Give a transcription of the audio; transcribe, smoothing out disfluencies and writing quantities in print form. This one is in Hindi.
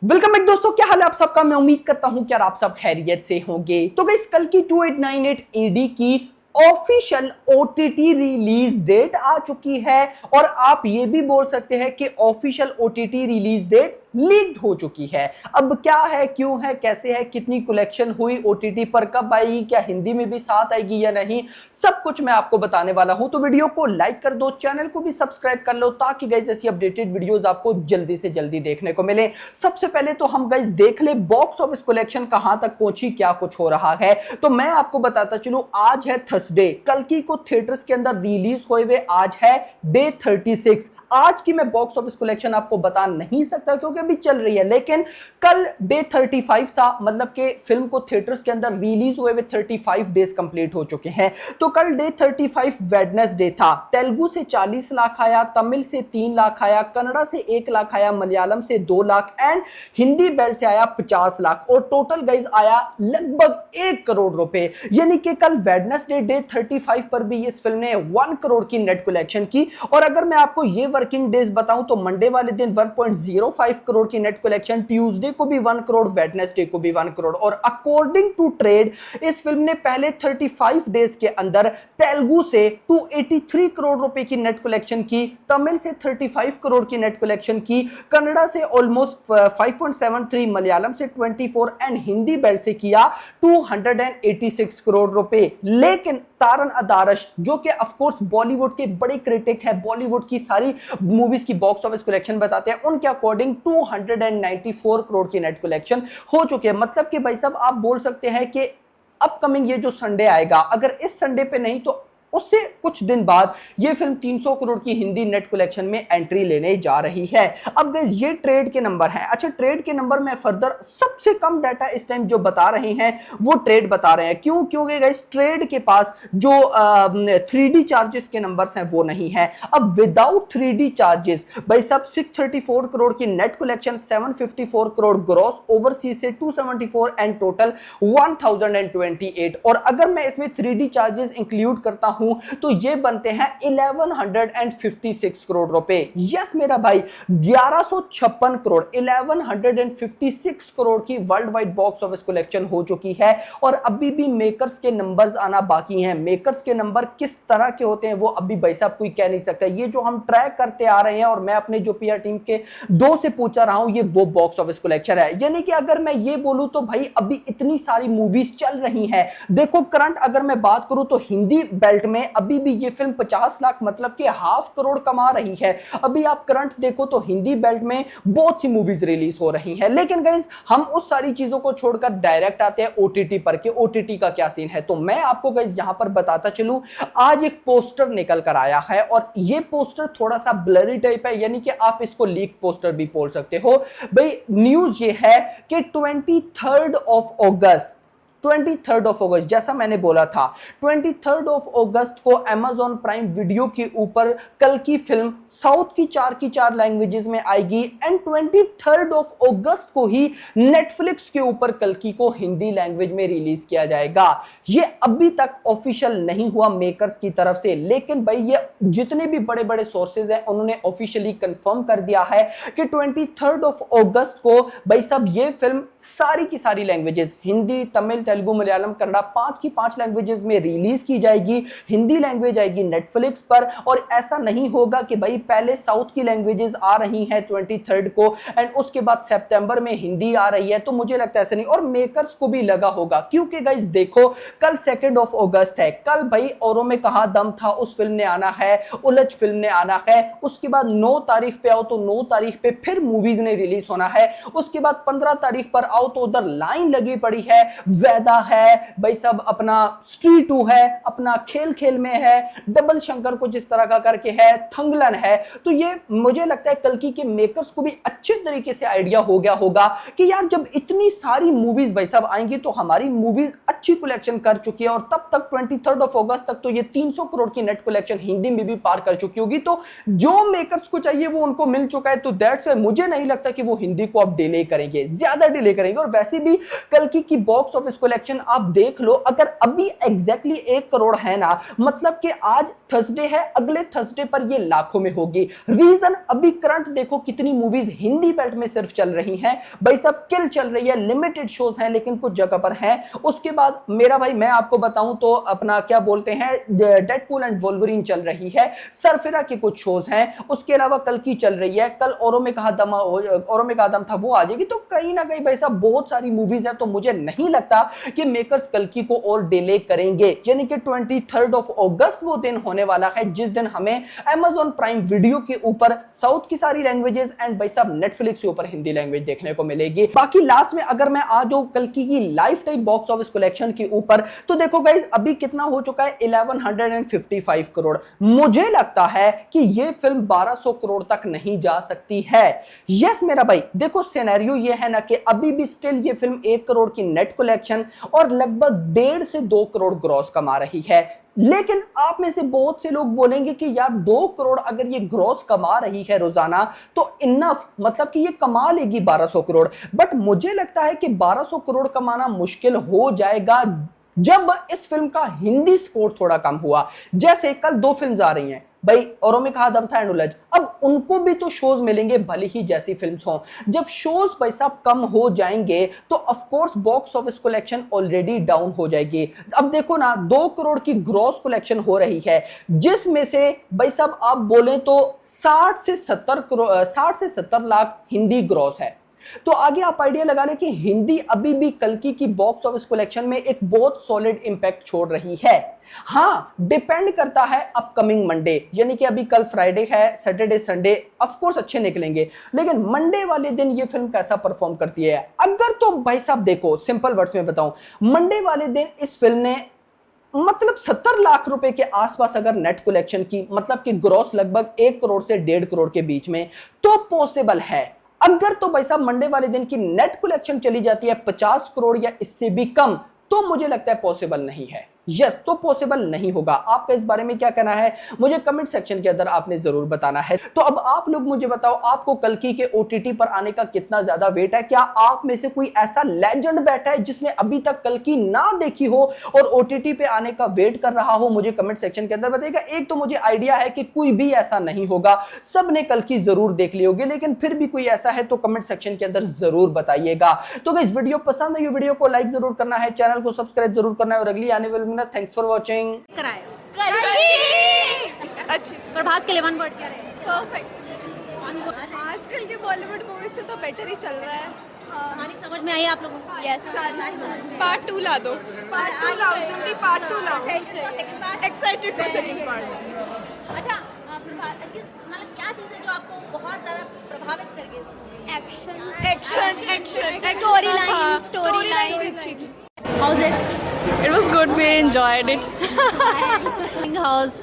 वेलकम बैक दोस्तों, क्या हाल है आप सबका। मैं उम्मीद करता हूं कि यार आप सब खैरियत से होंगे। तो गाइस, कल की 2898 एडी की ऑफिशियल ओटीटी रिलीज डेट आ चुकी है और आप ये भी बोल सकते हैं कि official OTT release date leaked हो चुकी है। अब क्या है, क्यों है, कैसे है, कितनी कलेक्शन हुई ओटीटी पर, कब आएगी, क्या हिंदी में भी साथ आएगी या नहीं, सब कुछ मैं आपको बताने वाला हूं। तो वीडियो को लाइक कर दो, चैनल को भी सब्सक्राइब कर लो ताकि गाइस ऐसी अपडेटेड वीडियोस आपको जल्दी से जल्दी देखने को मिले। सबसे पहले तो हम गाइस देख ले बॉक्स ऑफिस कलेक्शन कहां तक पहुंची, क्या कुछ हो रहा है। तो मैं आपको बताता चलूं, आज है थर्सडे, कल्कि को थिएटर्स के अंदर रिलीज हुए आज है डे 36। आज की मैं बॉक्स ऑफिस कलेक्शन आपको बता नहीं सकता क्योंकि अभी चल रही है, लेकिन कल डे 35 था, मतलब कि फिल्म को थिएटर्स के अंदर रिलीज हुए 35 डेज कंप्लीट हो चुके हैं। तो कल डे 35 वेडनेसडे था। तेलुगु से 40 लाख आया, तमिल से 3 लाख आया, कन्नड़ा से 1 लाख आया, मलयालम से 2 लाख एंड हिंदी बेल्ट से आया 50 लाख और टोटल गाइज आया लगभग 1 करोड़ रुपए। यानी कि कल वेडनेसडे डे 35 पर भी इस फिल्म ने 1 करोड़ की नेट कलेक्शन की। और अगर मैं आपको ये वर्किंग डेज बताऊं तो मंडे वाले दिन 1.05 करोड़ की नेट कलेक्शन, ट्यूसडे को भी 1 करोड़, वेडनेसडे को भी 1 करोड़। और अकॉर्डिंग टू ट्रेड इस फिल्म ने पहले 35 डेज के अंदर तेलुगु से 283 करोड़ रुपए की नेट कलेक्शन की, तमिल से 35 करोड़ की नेट कलेक्शन की, कन्नड़ा से ऑलमोस्ट 5.73, मलयालम से 24 एंड हिंदी बेल्ट से किया 286 करोड़ रुपए। लेकिन तारन अदारश जो कि ऑफ कोर्स बॉलीवुड के बड़े क्रिटिक है, बॉलीवुड की सारी मूवीज की बॉक्स ऑफिस कलेक्शन बताते हैं, उनके अकॉर्डिंग 294 करोड़ की नेट कलेक्शन हो चुके हैं। मतलब कि भाई साहब आप बोल सकते हैं कि अपकमिंग ये जो संडे आएगा, अगर इस संडे पे नहीं तो उससे कुछ दिन बाद ये फिल्म 300 करोड़ की हिंदी नेट कलेक्शन में एंट्री लेने जा रही है। अब गाइस ये ट्रेड के नंबर हैं। अच्छा, ट्रेड के नंबर में फर्दर सबसे कम डाटा इस टाइम जो बता रहे हैं वो ट्रेड बता रहे हैं। क्यों? क्योंकि गाइस ट्रेड के पास जो 3D चार्जेस के नंबर्स हैं वो नहीं है। अब विदाउट 3D चार्जेस भाई साहब 634 करोड़ की net collection, 754 crore gross, overseas से 274 एंड टोटल 1028। और अगर मैं इसमें 3D चार्जेस इंक्लूड करता हूं तो ये बनते हैं 1156 करोड़ रुपए। यस मेरा भाई, 1156 करोड़, 1156 करोड़ की world wide box office collection हो चुकी है। और अभी भी मेकर्स के नंबर्स आना बाकी हैं। मेकर्स के नंबर किस तरह के होते हैं वो अभी भाई साहब कोई कह नहीं सकता। ये जो हम ट्रैक करते आ रहे हैं और मैं अपने जो पीआर टीम के दो से पूछा रहा हूं, ये वो बॉक्स ऑफिस कलेक्शन है। यानी कि अगर मैं ये बोलूं तो भाई अभी इतनी सारी मूवीज चल रही हैं। देखो करंट अगर मैं बात करूं तो हिंदी बेल्ट में अभी भी ये फिल्म 50 लाख मतलब कि हाफ करोड़ कमा रही है। अभी आप करंट देखो तो हिंदी बेल्ट में बहुत सी मूवीज रिलीज हो रही हैं। लेकिन गाइस हम उस सारी चीजों को छोड़कर डायरेक्ट आते हैं ओटीटी पर कि ओटीटी का क्या सीन है। तो मैं आपको गाइस यहां पर बताता चलूं, आज एक पोस्टर निकल कर आया है और ये पोस्टर थोड़ा सा ब्लरी टाइप है, यानी कि आप इसको लीक पोस्टर भी बोल सकते हो। भाई न्यूज ये है कि 23 अगस्त जैसा मैंने बोला था, 23 अगस्त को Amazon प्राइम वीडियो के ऊपर कल की फिल्म साउथ की चार लैंग्वेजेस में आएगी एंड 23 अगस्त को ही नेटफ्लिक्स के ऊपर कल की को हिंदी लैंग्वेज में रिलीज किया जाएगा। ये अभी तक ऑफिशियल नहीं हुआ मेकर्स की तरफ से, लेकिन भाई ये जितने भी बड़े बड़े सोर्सेज हैं उन्होंने ऑफिशियली कंफर्म कर दिया है कि 23 अगस्त को भाई साहब ये फिल्म सारी की सारी लैंग्वेजेस, हिंदी, तमिल, तेलुगु, मलयालम, कन्नड़ा, 5 की 5 लैंग्वेजेस में रिलीज की जाएगी। हिंदी लैंग्वेज आएगी नेटफ्लिक्स पर। और ऐसा नहीं होगा कि भाई पहले साउथ की लैंग्वेजेस आ रही हैं 23 को एंड उसके बाद सितंबर में हिंदी आ रही है। तो मुझे लगता है ऐसा नहीं, और मेकर्स को भी लगा होगा क्योंकि गाइस देखो कल 2 अगस्त है। कल भाई औरों में कहा दम था उस फिल्म ने आना है, उलझ फिल्म ने आना है। उसके बाद 9 तारीख पे आओ तो 9 तारीख पे फिर मूवीज ने रिलीज होना है। उसके बाद 15 तारीख पर आओ तो उधर लाइन लगी पड़ी है, वेदा है भाई सब, अपना स्ट्रीट 2 है, अपना खेल खेल में है, डबल शंकर को जिस तरह का करके है, थंगलन है। तो ये मुझे लगता है कल्कि के मेकर्स को भी अच्छे तरीके से आइडिया हो गया होगा कि यार जब इतनी सारी मूवीज भाई साहब आएंगी तो हमारी मूवीज अच्छी कलेक्शन कर चुकी है और तब तक 23 अगस्त तक तो ये 300 करोड़ की नेट कलेक्शन हिंदी में भी पार कर चुकी होगी। तो जो मेकर्स को चाहिए वो उनको मिल चुका है। तो दैट्स व्हाई मुझे नहीं लगता कि वो हिंदी को अब डिले करेंगे, ज्यादा डिले करेंगे। और वैसे भी कल्कि की बॉक्स ऑफिस कलेक्शन आप देख लो, अगर अभी एग्जैक्टली 1 करोड़ है ना, मतलब कि आज थर्सडे है, अगले थर्सडे पर ये लाखों में होगी। रीजन, अभी करंट देखो कितनी मूवीज हिंदी बेल्ट में सिर्फ चल रही हैं भाई, सब किल चल रही है, लिमिटेड शोज हैं लेकिन कुछ जगह पर हैं। उसके बाद मेरा भाई मैं आपको बताऊं तो अपना क्या बोलते हैं, डेडपूल एंड वोल्वरिन चल रही है, सरफिरा के कुछ शोज हैं, उसके अलावा कल की चल रही है, कल औरों में कहा दम था वो आ जाएगी। तो कहीं ना कहीं भाई साहब बहुत सारी मूवीज हैं, तो मुझे नहीं लगता कि मेकर्स कल की को और डिले करेंगे। यानी कि 23 अगस्त वो दिन होने वाला है जिस दिन हमें Amazon प्राइम वीडियो के ऊपर साउथ की सारी लैंग्वेजेस एंड भाई साहब नेटफ्लिक्स के ऊपर हिंदी लैंग्वेज देखने को मिलेगी। बाकी लास्ट में अगर मैं आ जाऊं कल की life time box office collection के ऊपर, तो देखो गाइस अभी कितना हो चुका है, 1155 करोड़। मुझे लगता है कि ये फिल्म 1200 करोड़ तक नहीं जा सकती है। यस मेरा भाई, देखो सिनेरियो ये है ना कि अभी भी स्टिल ये फिल्म 1 करोड़ की नेट कलेक्शन और लगभग 1.5 से 2 करोड़ ग्रॉस कमा रही है। लेकिन आप में से बहुत से लोग बोलेंगे कि यार 2 करोड़ अगर ये ग्रॉस कमा रही है रोजाना तो इनफ, मतलब कि ये कमा लेगी 1200 करोड़। बट मुझे लगता है कि 1200 करोड़ कमाना मुश्किल हो जाएगा जब इस फिल्म का हिंदी सपोर्ट थोड़ा कम हुआ। जैसे कल 2 फिल्म आ रही हैं भाई, औरों में कहा दम था एंड उलझ, अब उनको भी तो शोज मिलेंगे भले ही जैसी फिल्म्स हों। जब शोज पैसा कम हो जाएंगे तो of course box office collection already down हो जाएगी। अब देखो ना 2 करोड़ की ग्रॉस कलेक्शन हो रही है, जिसमें से भाई साहब आप बोले तो 60 से 70 लाख हिंदी ग्रॉस है। तो आगे आप आइडिया लगा लें कि हिंदी अभी भी कल्कि की बॉक्स ऑफिस कलेक्शन में एक बहुत सॉलिड इंपैक्ट छोड़ रही है। हाँ, डिपेंड करता है अपकमिंग मंडे, यानी कि अभी कल फ्राइडे है, सैटरडे संडे ऑफ कोर्स अच्छे निकलेंगे, लेकिन मंडे वाले दिन ये फिल्म कैसा परफॉर्म करती है। अगर तो भाई साहब देखो सिंपल वर्ड्स में बताऊं, मंडे वाले दिन इस फिल्म ने मतलब 70 लाख रुपए के आसपास अगर नेट कलेक्शन की, मतलब कि ग्रॉस लगभग 1 करोड़ से 1.5 करोड़ के बीच में, तो पॉसिबल है। अगर तो भाई साहब मंडे वाले दिन की नेट कलेक्शन चली जाती है 50 करोड़ या इससे भी कम, तो मुझे लगता है पॉसिबल नहीं है। यस, तो पॉसिबल नहीं होगा। आपका इस बारे में क्या कहना है मुझे कमेंट सेक्शन के अंदर आपने जरूर बताना है। तो अब आप लोग मुझे बताओ, आपको कल्कि के ओटीटी पर आने का कितना ज्यादा वेट है। क्या आप में से कोई ऐसा लेजेंड बैठा है जिसने अभी तक कल्कि ना देखी हो और ओटीटी पे आने का वेट कर रहा हो, मुझे कमेंट सेक्शन के अंदर बताइएगा। एक तो मुझे आइडिया है कि कोई भी ऐसा नहीं होगा, सबने कल्कि जरूर देख ली होगी, लेकिन फिर भी कोई ऐसा है तो कमेंट सेक्शन के अंदर जरूर बताइएगा। तो गाइस वीडियो पसंद आई, वीडियो को लाइक जरूर करना है, चैनल को सब्सक्राइब जरूर करना है और अगली आने वाली थैंक्स फॉर वॉचिंग। अच्छी प्रभास के लिए 1 वर्ड क्या रहेगा? परफेक्ट। आजकल के बॉलीवुड मूवी से तो बेटर ही चल रहा है। कहानी समझ में आई आप लोगों को? यस, पार्ट 2 ला दो, पार्ट 2 लाओ, जल्दी पार्ट 2 लाओ। Excited for second part. अच्छा, मतलब क्या चीज़ है जो आपको बहुत ज़्यादा प्रभावित कर गई इस मूवी में? Action story line How's it? It was good. We enjoyed it. How's